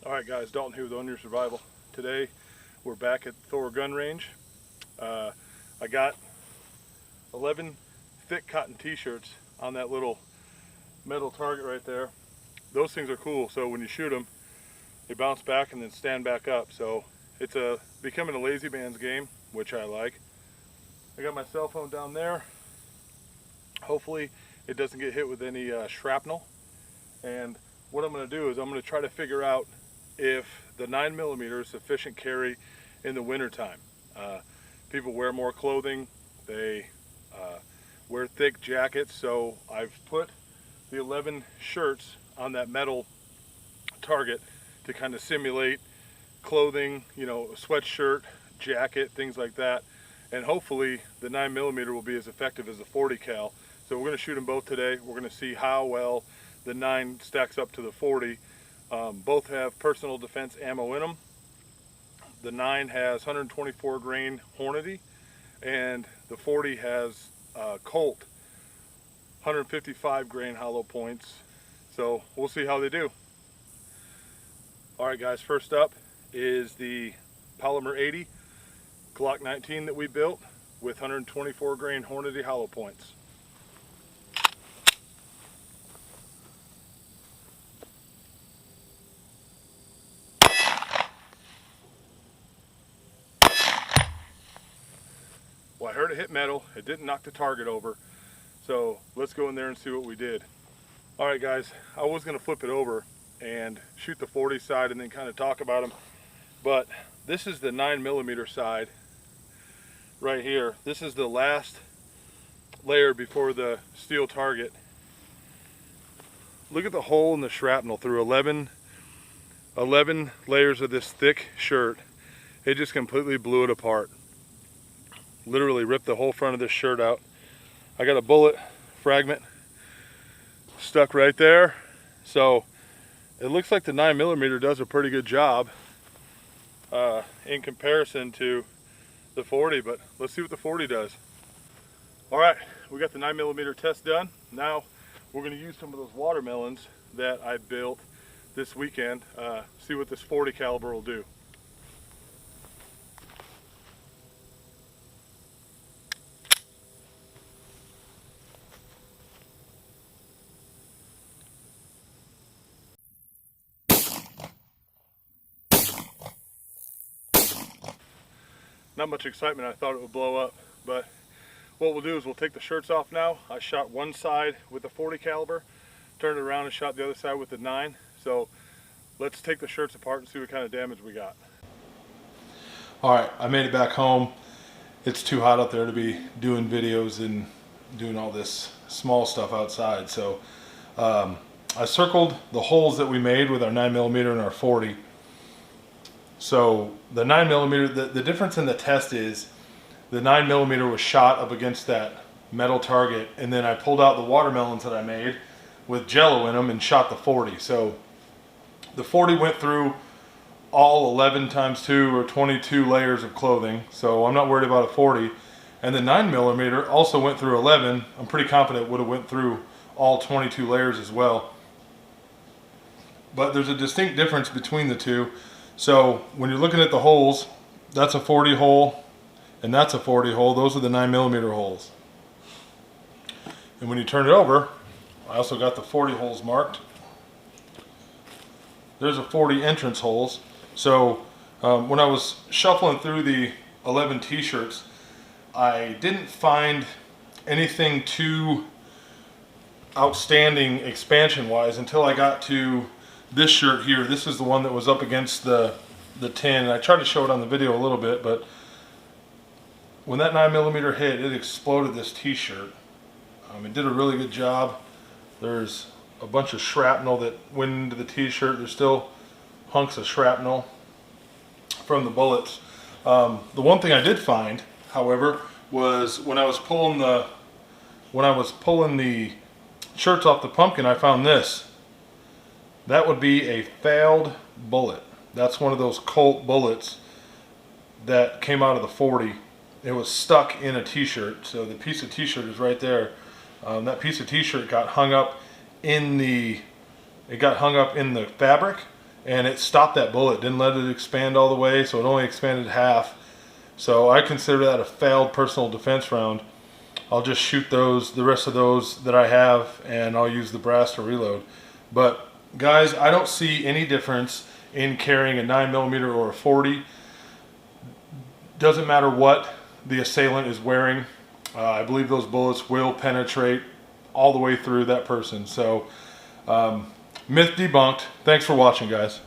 Alright guys, Dalton here with Own Your Survival. Today we're back at Thor Gun Range. I got 11 thick cotton t-shirts on that little metal target right there. Those things are cool, so when you shoot them they bounce back and then stand back up. So it's becoming a lazy man's game, which I like. I got my cell phone down there. Hopefully it doesn't get hit with any shrapnel. And what I'm going to do is I'm going to try to figure out if the 9mm is sufficient carry in the wintertime. People wear more clothing, they wear thick jackets, so I've put the 11 shirts on that metal target to kind of simulate clothing, you know, a sweatshirt, jacket, things like that. And hopefully the 9mm will be as effective as the 40 cal. So we're going to shoot them both today. We're going to see how well the 9 stacks up to the 40. Both have personal defense ammo in them. The 9 has 124 grain Hornady, and the 40 has Colt 155 grain hollow points. So we'll see how they do. Alright guys, first up is the Polymer 80 Glock 19 that we built with 124 grain Hornady hollow points. Well, I heard it hit metal. It didn't knock the target over. So let's go in there and see what we did. All right, guys, I was going to flip it over and shoot the 40 side and then kind of talk about them. But this is the 9mm side right here. This is the last layer before the steel target. Look at the hole in the shrapnel through 11 layers of this thick shirt. It just completely blew it apart. Literally ripped the whole front of this shirt out. I got a bullet fragment stuck right there. So it looks like the 9mm does a pretty good job in comparison to the 40, but let's see what the 40 does. All right, we got the 9mm test done. Now we're going to use some of those watermelons that I built this weekend, see what this 40 caliber will do. Not much excitement. I thought it would blow up, but what we'll do is we'll take the shirts off now. I shot one side with the 40 caliber, turned it around and shot the other side with the 9. So let's take the shirts apart and see what kind of damage we got. All right, I made it back home. It's too hot out there to be doing videos and doing all this small stuff outside. So I circled the holes that we made with our 9mm and our 40. So the 9mm, the difference in the test is the 9mm was shot up against that metal target, and then I pulled out the watermelons that I made with jello in them and shot the 40. So the 40 went through all 11 times 2 or 22 layers of clothing, so I'm not worried about a 40. And the 9mm also went through 11. I'm pretty confident it would have went through all 22 layers as well. But there's a distinct difference between the two. So when you're looking at the holes, that's a 40 hole and that's a 40 hole. Those are the 9mm holes. And when you turn it over, I also got the 40 holes marked. There's a 40 entrance holes. So when I was shuffling through the 11 t-shirts, I didn't find anything too outstanding expansion wise until I got to this shirt here. This is the one that was up against the tin. I tried to show it on the video a little bit, but when that 9mm hit, it exploded this t-shirt. It did a really good job. There's a bunch of shrapnel that went into the t-shirt. There's still hunks of shrapnel from the bullets. The one thing I did find, however, was when I was pulling the shirts off the pumpkin, I found this. That would be a failed bullet. That's one of those Colt bullets that came out of the 40. It was stuck in a t-shirt, so the piece of t-shirt is right there. That piece of t-shirt got hung up in the fabric, and it stopped that bullet, didn't let it expand all the way, so it only expanded half. So I consider that a failed personal defense round. I'll just shoot those, the rest of those that I have, and I'll use the brass to reload. But guys, I don't see any difference in carrying a 9mm or a 40. Doesn't matter what the assailant is wearing. I believe those bullets will penetrate all the way through that person. So myth debunked. Thanks for watching, guys.